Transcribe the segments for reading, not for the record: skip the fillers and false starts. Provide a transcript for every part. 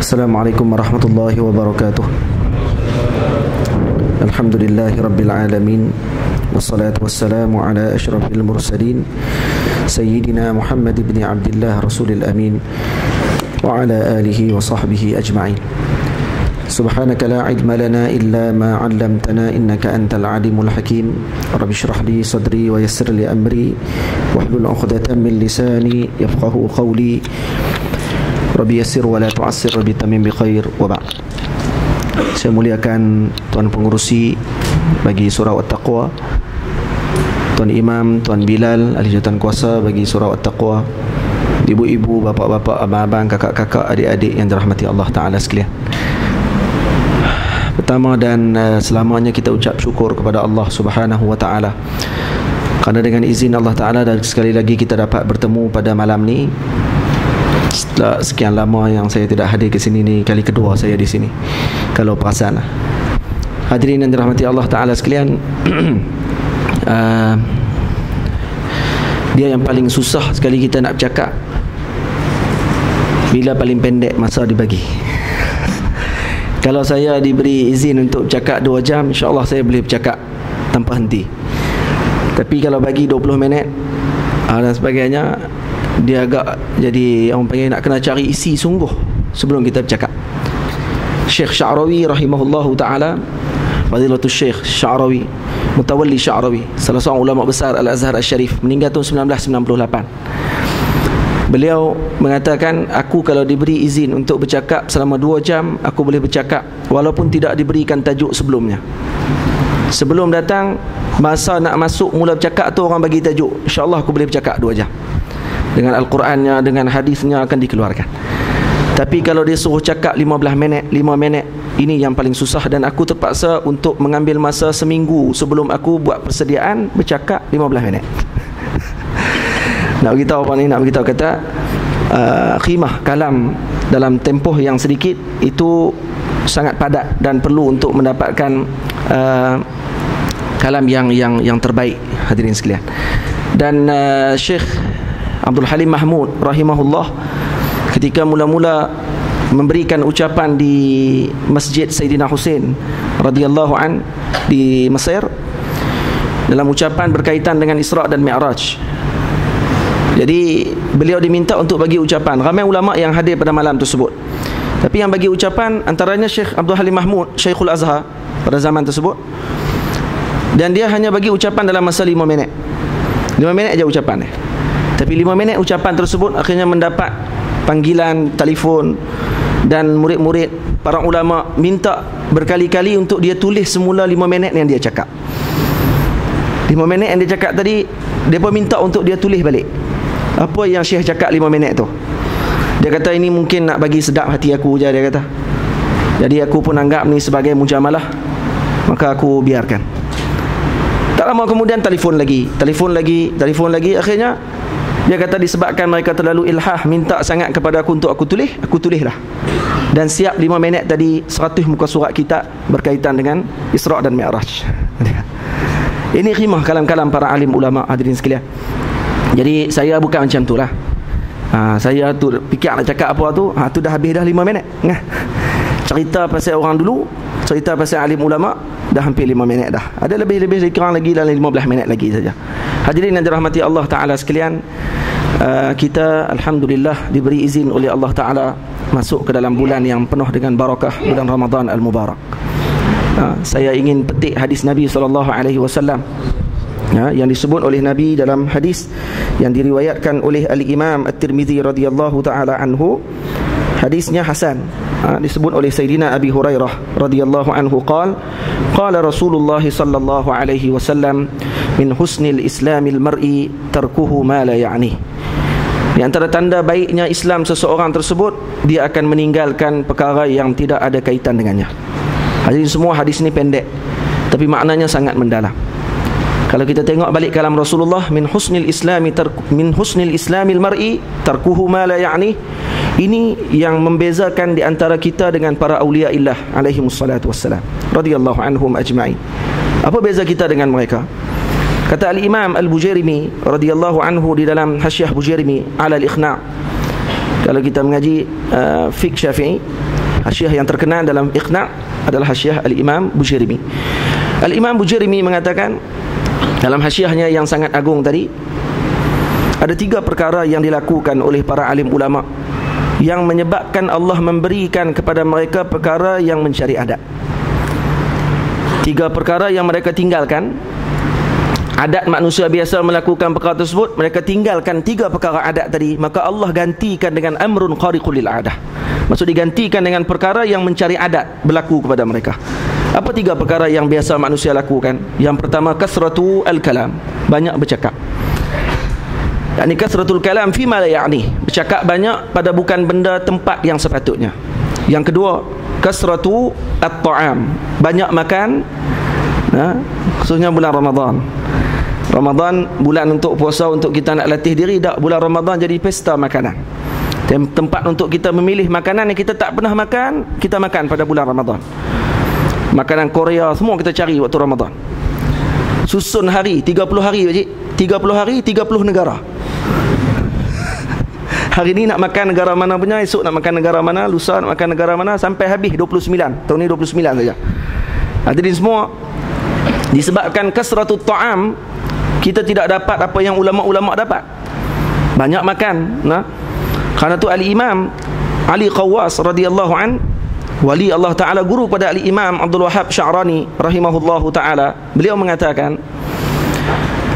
Assalamualaikum warahmatullahi wabarakatuh. Alhamdulillahi rabbil alamin. Wassalatu wassalamu ala asyrafil mursalin Sayyidina Muhammad ibn Abdillah Rasulil Amin wa ala alihi wa sahbihi ajma'in. Subhanaka la ilma lana illa ma 'allamtana innaka antal alimul hakim. Rabbi shrah li sadri wa yassir li amri wahlul 'uqdatam min lisani yafqahu qawli. Rabbi yassir wa la tu'assir, Rabbi tamim bi khair, wa ba'd. Saya muliakan Tuan Pengurusi bagi Surau At-Taqwa, Tuan Imam, Tuan Bilal, ahli jawatan kuasa bagi Surau At-Taqwa, ibu-ibu, bapak-bapak, abang-abang, kakak-kakak, adik-adik yang dirahmati Allah Ta'ala sekalian. Pertama dan selamanya kita ucap syukur kepada Allah Subhanahu wa Ta'ala, kerana dengan izin Allah Ta'ala dan sekali lagi kita dapat bertemu pada malam ni. Setelah sekian lama yang saya tidak hadir ke sini, ni kali kedua saya di sini, kalau perasan lah. Hadirin yang dirahmati Allah Ta'ala sekalian, dia yang paling susah sekali kita nak bercakap bila paling pendek masa dibagi. Kalau saya diberi izin untuk bercakap 2 jam, insyaAllah saya boleh bercakap tanpa henti. Tapi kalau bagi 20 minit dan sebagainya, dia agak jadi orang panggil nak kena cari isi sungguh sebelum kita bercakap. Syekh Sya'rawi rahimahullahu ta'ala, Fadilatul Syekh Sya'rawi, Mutawalli Sya'rawi, salah seorang ulama besar Al-Azhar Al-Sharif, meninggal tahun 1998. Beliau mengatakan, aku kalau diberi izin untuk bercakap selama 2 jam, aku boleh bercakap walaupun tidak diberikan tajuk sebelumnya. Sebelum datang, masa nak masuk mula bercakap tu orang bagi tajuk, insyaAllah aku boleh bercakap 2 jam. Dengan Al-Qurannya, dengan hadisnya akan dikeluarkan. Tapi kalau dia suruh cakap 15 minit, 5 minit, ini yang paling susah. Dan aku terpaksa untuk mengambil masa seminggu sebelum aku buat persediaan bercakap 15 minit. Nak beritahu apa ni? Nak beritahu kata khimah kalam dalam tempoh yang sedikit itu sangat padat dan perlu untuk mendapatkan kalam yang terbaik, hadirin sekalian. Dan Syekh Abdul Halim Mahmud rahimahullah, ketika mula-mula memberikan ucapan di Masjid Sayyidina Husain radhiyallahu an di Mesir, dalam ucapan berkaitan dengan Isra' dan Mi'raj. Jadi beliau diminta untuk bagi ucapan. Ramai ulama yang hadir pada malam tersebut, tapi yang bagi ucapan antaranya Syekh Abdul Halim Mahmud, Syekhul Azhar pada zaman tersebut. Dan dia hanya bagi ucapan dalam masa 5 minit. 5 minit aja ucapan dia. Tapi 5 minit ucapan tersebut akhirnya mendapat panggilan telefon, dan murid-murid para ulama minta berkali-kali untuk dia tulis semula 5 minit yang dia cakap. 5 minit yang dia cakap tadi, dia pun minta untuk dia tulis balik apa yang Syekh cakap 5 minit tu. Dia kata ini mungkin nak bagi sedap hati aku je, dia kata. Jadi aku pun anggap ni sebagai mujamalah, maka aku biarkan. Tak lama kemudian telefon lagi. Akhirnya dia kata disebabkan mereka terlalu ilhah, minta sangat kepada aku untuk aku tulislah. Dan siap 5 minit tadi 100 muka surat kitab berkaitan dengan Isra' dan Mi'raj. Ini khimah kalam-kalam para alim ulama, hadirin sekalian. Jadi saya bukan macam tu lah. Saya tu fikir nak cakap apa tu, tu dah habis dah 5 minit. Cerita pasal orang dulu, cerita pasal alim ulama, dah hampir 5 minit dah. Ada lebih kurang lagi dalam 15 minit lagi saja. Hadirin yang dirahmati Allah Ta'ala sekalian, kita alhamdulillah diberi izin oleh Allah Ta'ala masuk ke dalam bulan yang penuh dengan barakah, bulan Ramadan Al-Mubarak. Saya ingin petik hadis Nabi SAW, yang disebut oleh Nabi dalam hadis yang diriwayatkan oleh Al-Imam At-Tirmidzi radhiyallahu ta'ala anhu. Hadisnya hasan, disebut oleh Sayyidina Abi Hurairah radhiyallahu anhu qala Rasulullah sallallahu alaihi wasallam, min husnil islamil mar'i tarkuhu ma la ya'ni. Di antara tanda baiknya Islam seseorang tersebut, dia akan meninggalkan perkara yang tidak ada kaitan dengannya. Hadirin semua, hadis ini pendek tapi maknanya sangat mendalam. Kalau kita tengok balik kalam Rasulullah, min husnil islamil mar'i tarkuhu ma la ya'ni, ini yang membezakan di antara kita dengan para awliya illah alaihi wassalatu wassalam radhiyallahu anhum ajma'in. Apa beza kita dengan mereka? Kata Al-Imam Al-Bujairimi radhiyallahu anhu di dalam Hasyiah Bujairimi ala Al-Ikhna', kalau kita mengaji fiqh Syafi'i, Hasyiah yang terkenal dalam Iqna' adalah hasyiah Al-Imam Bujairimi. Al-Imam Bujairimi mengatakan dalam hasyiahnya yang sangat agung tadi, ada 3 perkara yang dilakukan oleh para alim ulama yang menyebabkan Allah memberikan kepada mereka perkara yang mencari adat. 3 perkara yang mereka tinggalkan. Adat manusia biasa melakukan perkara tersebut, mereka tinggalkan 3 perkara adat tadi, maka Allah gantikan dengan amrun khariqul lil adah. Maksud digantikan dengan perkara yang mencari adat berlaku kepada mereka. Apa 3 perkara yang biasa manusia lakukan? Yang pertama, kasratu al-kalam, banyak bercakap. Yani kasratul kalam fi ma la ya'ni, bercakap banyak pada bukan benda tempat yang sepatutnya. Yang kedua, kasratu at-ta'am, banyak makan. Khususnya bulan Ramadan. Ramadan bulan untuk puasa, untuk kita nak latih diri. Tak, bulan Ramadan jadi pesta makanan. Tempat untuk kita memilih makanan yang kita tak pernah makan, kita makan pada bulan Ramadan. Makanan Korea semua kita cari waktu Ramadan. Susun hari 30 hari pakcik. 30 hari 30 negara. Hari ni nak makan negara mana punya, esok nak makan negara mana, lusa nak makan negara mana, sampai habis 29. Tahun ni 29 saja. Jadi semua disebabkan kasratut ta'am, kita tidak dapat apa yang ulama-ulama dapat. Banyak makan. Kerana tu Al-Imam Ali Qawwas radhiyallahu an, wali Allah Ta'ala, guru pada Al-Imam Abdul Wahhab Sya'rani rahimahullahu Ta'ala, beliau mengatakan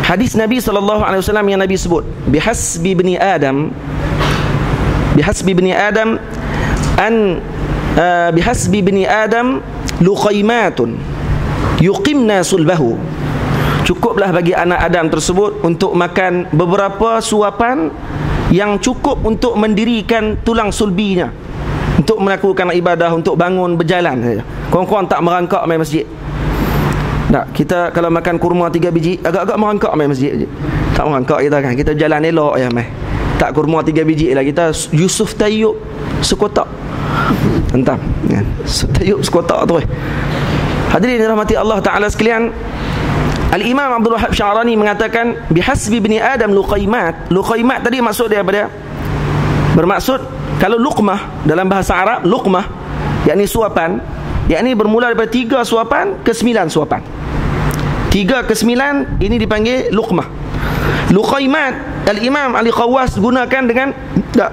hadis Nabi SAW yang Nabi sebut, bihasbi bani Adam bihasbi bani Adam luqaymatun yuqimna sulbahu. Cukuplah bagi anak Adam tersebut untuk makan beberapa suapan yang cukup untuk mendirikan tulang sulbinya, untuk melakukan ibadah, untuk bangun berjalan saja. Korang-korang tak merangkak main masjid. Tak, kita kalau makan kurma 3 biji agak-agak merangkak main masjid. Tak merangkak kita kan. Kita jalan elok ya mai. Tak kurma 3 biji lah, kita Yusuf Tayyub sekotak. Hentam kan. Tayyub sekotak tu. Hadirin dirahmati Allah Ta'ala sekalian, Al-Imam Abdul Wahhab Sya'rani mengatakan bihasbi bani Adam luqaymat. Luqaymat tadi maksud dia apa dia? Bermaksud, kalau luqmah dalam bahasa Arab, luqmah yakni suapan, yakni bermula daripada 3 suapan ke 9 suapan. 3 ke 9 ini dipanggil luqmah. Luqaymat Al-Imam Ali Qawwas gunakan dengan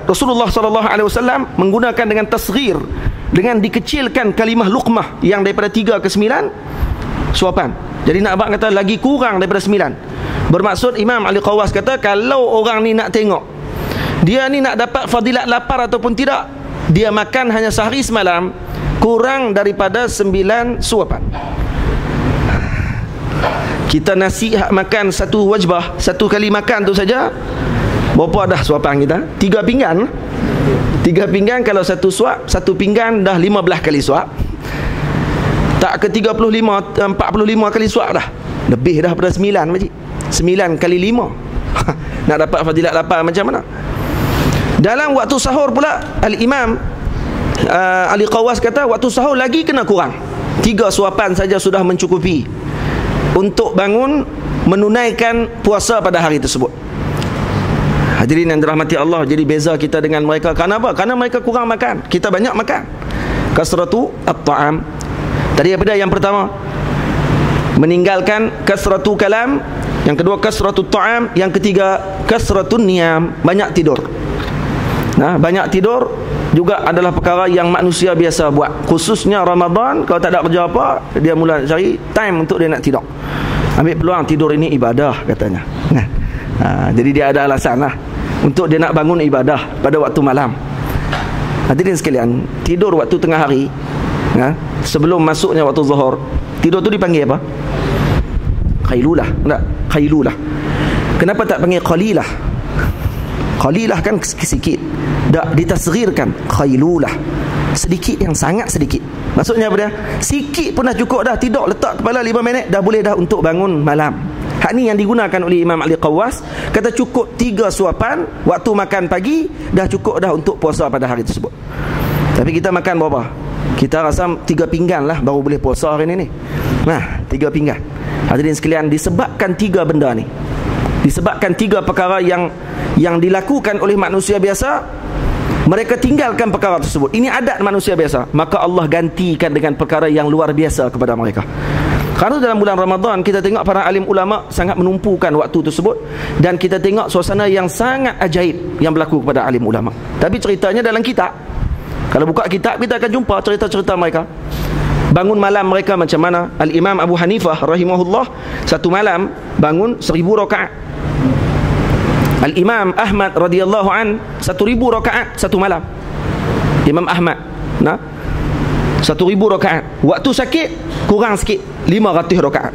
Rasulullah SAW menggunakan dengan tasghir, dengan dikecilkan kalimah luqmah yang daripada 3 ke 9 suapan. Jadi nak abang kata lagi kurang daripada 9. Bermaksud Imam Ali Qawwas kata, kalau orang ni nak tengok dia ni nak dapat fadilat lapar ataupun tidak, dia makan hanya sehari semalam kurang daripada 9 suapan. Kita nasi makan 1 wajbah, 1 kali makan tu saja, berapa dah suapan kita? 3 pinggan. 3 pinggan kalau 1 suap, 1 pinggan dah 15 kali suap. Tak ke 45 kali suap dah. Lebih dah pada 9 makcik. 9 kali 5. Nak dapat fadilat lapar macam mana? Dalam waktu sahur pula Al-Imam Ali Qawwas kata waktu sahur lagi kena kurang. 3 suapan saja sudah mencukupi untuk bangun menunaikan puasa pada hari tersebut. Hadirin yang dirahmati Allah, jadi beza kita dengan mereka. Kenapa? Kerana mereka kurang makan, kita banyak makan. Kasratu at-ta'am. Tadi apa dia? Yang pertama meninggalkan kasratu kalam, yang kedua kasratu ta'am, yang ketiga kasratun niyam, banyak tidur. Banyak tidur juga adalah perkara yang manusia biasa buat. Khususnya Ramadan, kalau tak ada kerja apa, dia mula cari time untuk dia nak tidur. Ambil peluang tidur ini ibadah katanya. Jadi dia ada alasan lah untuk dia nak bangun ibadah pada waktu malam. Hadirin sekalian, tidur waktu tengah hari, sebelum masuknya waktu zuhur, tidur tu dipanggil apa? Khailulah. Tak? Khailulah. Kenapa tak panggil qalilah? Qalilah kan sikit. Tak ditasghirkan, khailulah. Sedikit, yang sangat sedikit. Maksudnya apa dia? Sikit pun dah cukup dah. Tidur letak kepala 5 minit dah boleh dah untuk bangun malam. Hak ni yang digunakan oleh Imam Ali Qawwas. Kata cukup 3 suapan waktu makan pagi, dah cukup dah untuk puasa pada hari tersebut. Tapi kita makan berapa? Kita rasa 3 pinggan lah baru boleh puasa hari ni. 3 pinggan. Hadirin sekalian, disebabkan 3 benda ni, disebabkan 3 perkara yang dilakukan oleh manusia biasa, mereka tinggalkan perkara tersebut, ini adat manusia biasa, maka Allah gantikan dengan perkara yang luar biasa kepada mereka. Karena dalam bulan Ramadan kita tengok para alim ulama sangat menumpukan waktu tersebut, dan kita tengok suasana yang sangat ajaib yang berlaku kepada alim ulama. Tapi ceritanya dalam kitab. Kalau buka kitab kita akan jumpa cerita-cerita mereka. Bangun malam mereka macam mana? Al-Imam Abu Hanifah rahimahullah satu malam bangun 1000 rakaat. Al-Imam Ahmad radhiyallahu an 1000 rakaat satu malam. Imam Ahmad, nah, 1000 rakaat. Waktu sakit kurang sikit, 500 rakaat.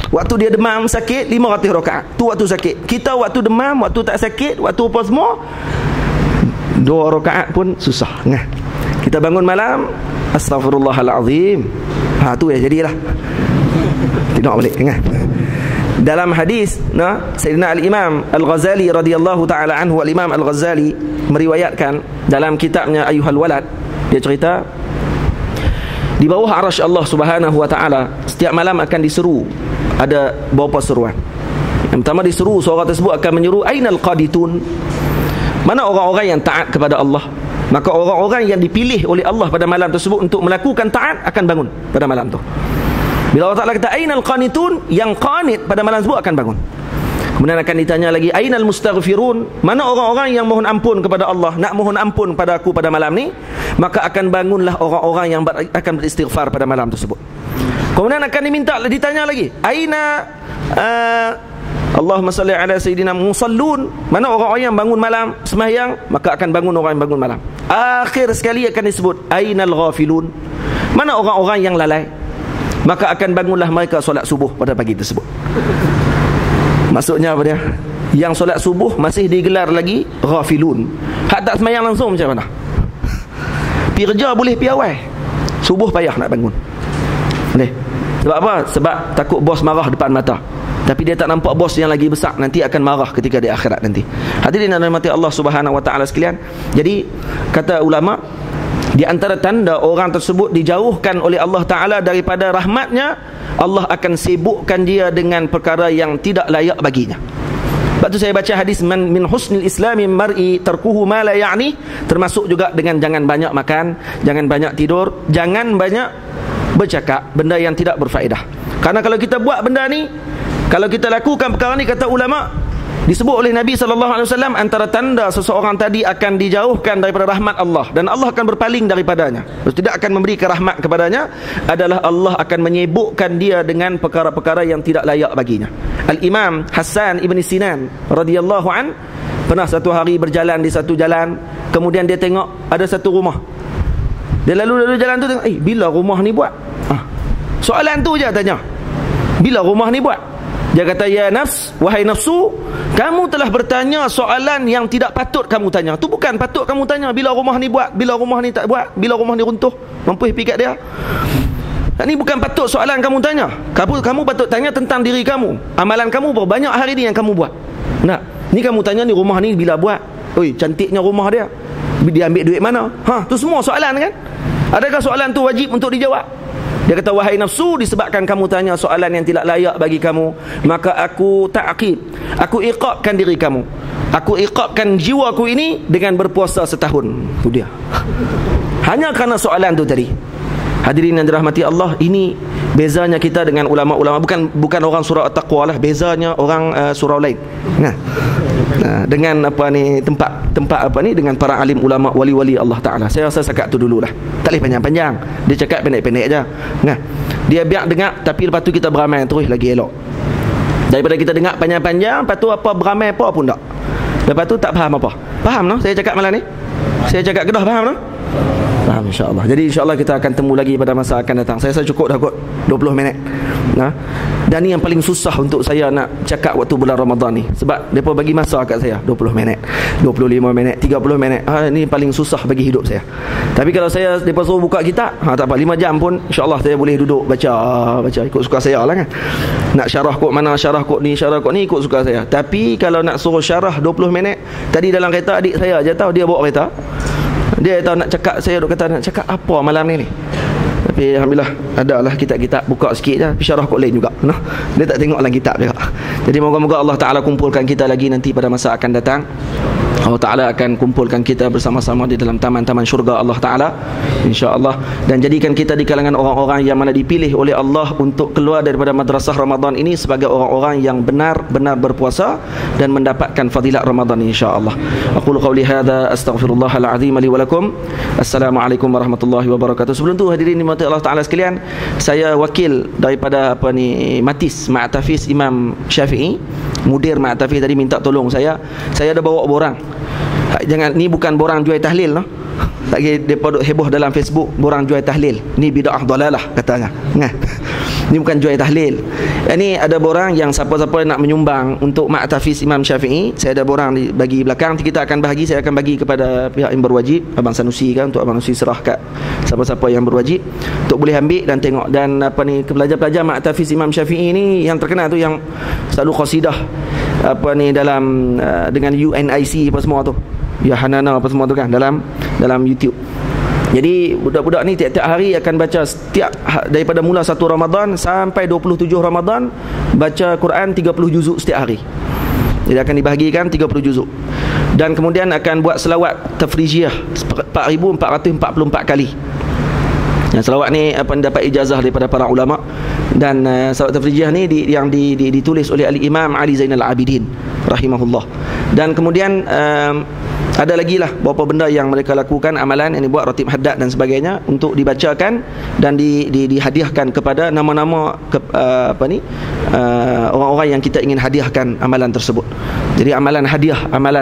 Waktu dia demam sakit 500 rakaat. Tu waktu sakit. Kita waktu demam, waktu tak sakit, waktu apa semua 2 rakaat pun susah. Nah, kita bangun malam, astaghfirullahalazim. Ha, tu ya jadilah. Tidak balik ingat. Dalam hadis, nah, Sayyidina Al-Imam Al-Ghazali radhiyallahu taala anhu, Al-Imam Al-Ghazali meriwayatkan dalam kitabnya Ayyuhal Walad, dia cerita di bawah arasy Allah Subhanahu wa taala setiap malam akan diseru, ada beberapa seruan. Yang pertama diseru, suara tersebut akan menyeru, ainal qaditun, mana orang-orang yang taat kepada Allah. Maka orang-orang yang dipilih oleh Allah pada malam tersebut untuk melakukan taat akan bangun pada malam tu. Bila Allah Ta'ala kata ainal qanitun, yang qanit pada malam tersebut akan bangun. Kemudian akan ditanya lagi, ainal mustaghfirun, mana orang-orang yang mohon ampun kepada Allah, nak mohon ampun pada aku pada malam ni. Maka akan bangunlah orang-orang yang akan beristighfar pada malam tersebut. Kemudian akan ditanya lagi, aina Allahumma salli ala sayyidina musallun, mana orang-orang yang bangun malam sembahyang, maka akan bangun orang yang bangun malam. Akhir sekali akan disebut ainal ghafilun, mana orang-orang yang lalai, maka akan bangunlah mereka solat subuh pada pagi tersebut. Maksudnya apa dia? Yang solat subuh masih digelar lagi ghafilun. Hak tak sembahyang langsung macam mana? Pi kerja boleh pi awal, subuh payah nak bangun. Boleh. Sebab apa? Sebab takut bos marah depan mata. Tapi dia tak nampak bos yang lagi besar nanti akan marah ketika di akhirat nanti. Hadirin dan rahmati Allah Subhanahu wa taala sekalian. Jadi kata ulama, di antara tanda orang tersebut dijauhkan oleh Allah Ta'ala daripada rahmatnya, Allah akan sibukkan dia dengan perkara yang tidak layak baginya. Sebab tu saya baca hadis min husnil islami mar'i tarkuhu ma la ya'ni, termasuk juga dengan jangan banyak makan, jangan banyak tidur, jangan banyak bercakap benda yang tidak berfaedah. Karena kalau kita buat benda ni, kalau kita lakukan perkara ni, kata ulama, disebut oleh Nabi SAW, antara tanda seseorang tadi akan dijauhkan daripada rahmat Allah dan Allah akan berpaling daripadanya, tidak akan memberi rahmat kepadanya, adalah Allah akan menyibukkan dia dengan perkara-perkara yang tidak layak baginya. Al-Imam Hassan Ibn Sinan radhiyallahu an pernah satu hari berjalan di satu jalan, kemudian dia tengok ada satu rumah. Dia lalu jalan tu tengok, bila rumah ni buat? Soalan tu je tanya, bila rumah ni buat? Dia kata, ya nafs, wahai nafsu, kamu telah bertanya soalan yang tidak patut kamu tanya. Tu bukan patut kamu tanya bila rumah ni buat, bila rumah ni tak buat, bila rumah ni runtuh, mampu pikat dia. Ini bukan patut soalan kamu tanya. Kamu patut tanya tentang diri kamu. Amalan kamu berapa banyak hari ni yang kamu buat? Nah, ni kamu tanya ni rumah ni bila buat? Oi, cantiknya rumah dia. Dia ambil duit mana? Tu semua soalan kan? Adakah soalan tu wajib untuk dijawab? Dia kata, wahai nafsu, disebabkan kamu tanya soalan yang tidak layak bagi kamu, maka aku ta'aqib, aku iqabkan diri kamu, aku iqabkan jiwaku ini dengan berpuasa setahun. Itu dia. Hanya kerana soalan tu tadi. Hadirin yang dirahmati Allah, ini bezanya kita dengan ulama-ulama. Bukan orang surau At-Taqwa lah, bezanya orang surau lain. Dengan apa ni, tempat apa ni, dengan para alim ulama, wali-wali Allah Ta'ala. Saya rasa sekat tu dululah, tak boleh panjang-panjang. Dia cakap pendek-pendek aja. Dia biar dengar, tapi lepas tu kita beramai terus lagi elok, daripada kita dengar panjang-panjang, lepas tu apa beramai apa pun tak, lepas tu tak faham apa. Faham no? Saya cakap malam ni, saya cakap Kedah, faham no? Faham, insyaAllah. Jadi insyaAllah kita akan temu lagi pada masa akan datang. Saya rasa cukup dah kot 20 minit. Dan ni yang paling susah untuk saya nak cakap waktu bulan Ramadan ni, sebab mereka bagi masa kat saya 20 minit, 25 minit, 30 minit. Ni paling susah bagi hidup saya. Tapi kalau saya mereka suruh buka kitab, tak apa, 5 jam pun insyaAllah saya boleh duduk baca ikut suka saya lah kan. Nak syarah kod mana, syarah kod ni, syarah kod ni, ikut suka saya. Tapi kalau nak suruh syarah 20 minit, tadi dalam kereta adik saya je tahu, dia bawa kereta, dia tahu nak cakap, saya duk kata nak cakap apa malam ni. Tapi alhamdulillah adalah kitab-kitab, buka sikit je, tapi syarah kod lain juga. Dia tak tengok dalam kitab juga. Jadi moga-moga Allah Ta'ala kumpulkan kita lagi nanti pada masa akan datang. Allah Ta'ala akan kumpulkan kita bersama-sama di dalam taman-taman syurga Allah Ta'ala, insya-Allah, dan jadikan kita di kalangan orang-orang yang mana dipilih oleh Allah untuk keluar daripada madrasah Ramadan ini sebagai orang-orang yang benar-benar berpuasa dan mendapatkan fadilat Ramadan, insya-Allah. Aqulu qawli hadza astaghfirullahal azim li wa lakum. Assalamualaikum warahmatullahi wabarakatuh. Sebelum tu hadirin dimati Allah Ta'ala sekalian, saya wakil daripada Matis Ma'tafiz Imam Syafi'i, mudir Ma'tafiz tadi minta tolong saya ada bawa borang. Jangan, ni bukan borang jual tahlil, no? Lagi depa heboh dalam Facebook, borang jual tahlil. Ni bid'ah dalalah katanya. Ni bukan jual tahlil. Ini ada borang yang siapa-siapa nak menyumbang untuk Ma'tafiz Imam Syafi'i, saya ada borang bagi belakang. Kita akan bahagi, saya akan bagi kepada pihak yang berwajib, Abang Sanusi kan, untuk Abang Sanusi serah kat siapa-siapa yang berwajib untuk boleh ambil dan tengok. Dan pelajar-pelajar Ma'tafiz Imam Syafi'i ni yang terkenal tu, yang selalu qasidah dalam dengan UNIC apa semua tu, ya Hanana apa semua tu kan, dalam YouTube. Jadi budak-budak ni tiap-tiap hari akan baca daripada mula 1 Ramadan sampai 27 Ramadan, baca Quran 30 juzuk setiap hari. Jadi akan dibahagikan 30 juzuk. Dan kemudian akan buat selawat tafrijiyah 4444 kali. Selawat ni dapat ijazah daripada para ulama. Dan selawat tafrijiyah ni yang ditulis oleh Al-Imam Ali Zainal Abidin rahimahullah. Dan kemudian ada lagi lah beberapa benda yang mereka lakukan, amalan yang dibuat, ratib haddad dan sebagainya, untuk dibacakan dan dihadiahkan kepada nama-nama orang-orang yang kita ingin hadiahkan amalan tersebut. Jadi amalan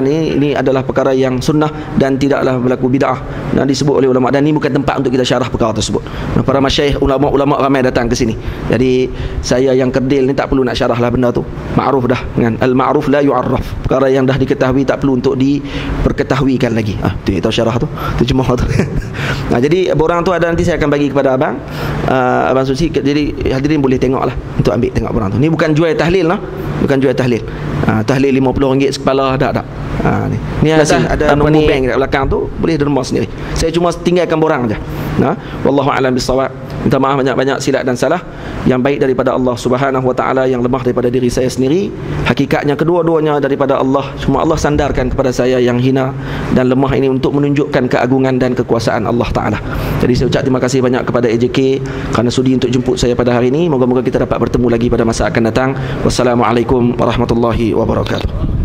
ini adalah perkara yang sunnah dan tidaklah berlaku bid'ah, dan disebut oleh ulama, dan ini bukan tempat untuk kita syarah perkara tersebut. Para masyayikh, ulama-ulama ramai datang ke sini. Jadi saya yang kerdil ni tak perlu nak syarah lah benda tu. Ma'ruf dah, dengan al-ma'ruf la yu'arraf. Perkara yang dah diketahui tak perlu untuk diperketahuikan lagi. Tu kita syarah tu cuma tu. Jadi borang tu ada, nanti saya akan bagi kepada abang Susi. Jadi hadirin boleh tengoklah untuk ambil tengok borang tu. Ni bukan jual tahlil lah, bukan jual tahlil. Tahlil RM50 sekepala dak. Ni ada nombor bank kat belakang tu, boleh derma sendiri. Saya cuma tinggalkan borang aja. Wallahu a'lam bissawab. Minta maaf banyak-banyak silap dan salah. Yang baik daripada Allah Subhanahu wa taala, yang lemah daripada diri saya sendiri. Hakikatnya kedua-duanya daripada Allah. Cuma Allah sandarkan kepada saya yang hina dan lemah ini untuk menunjukkan keagungan dan kekuasaan Allah Taala. Jadi saya ucap terima kasih banyak kepada AJK kerana sudi untuk jemput saya pada hari ini. Moga-moga kita dapat bertemu lagi pada masa akan datang. Wassalamualaikum warahmatullahi wabarakatuh.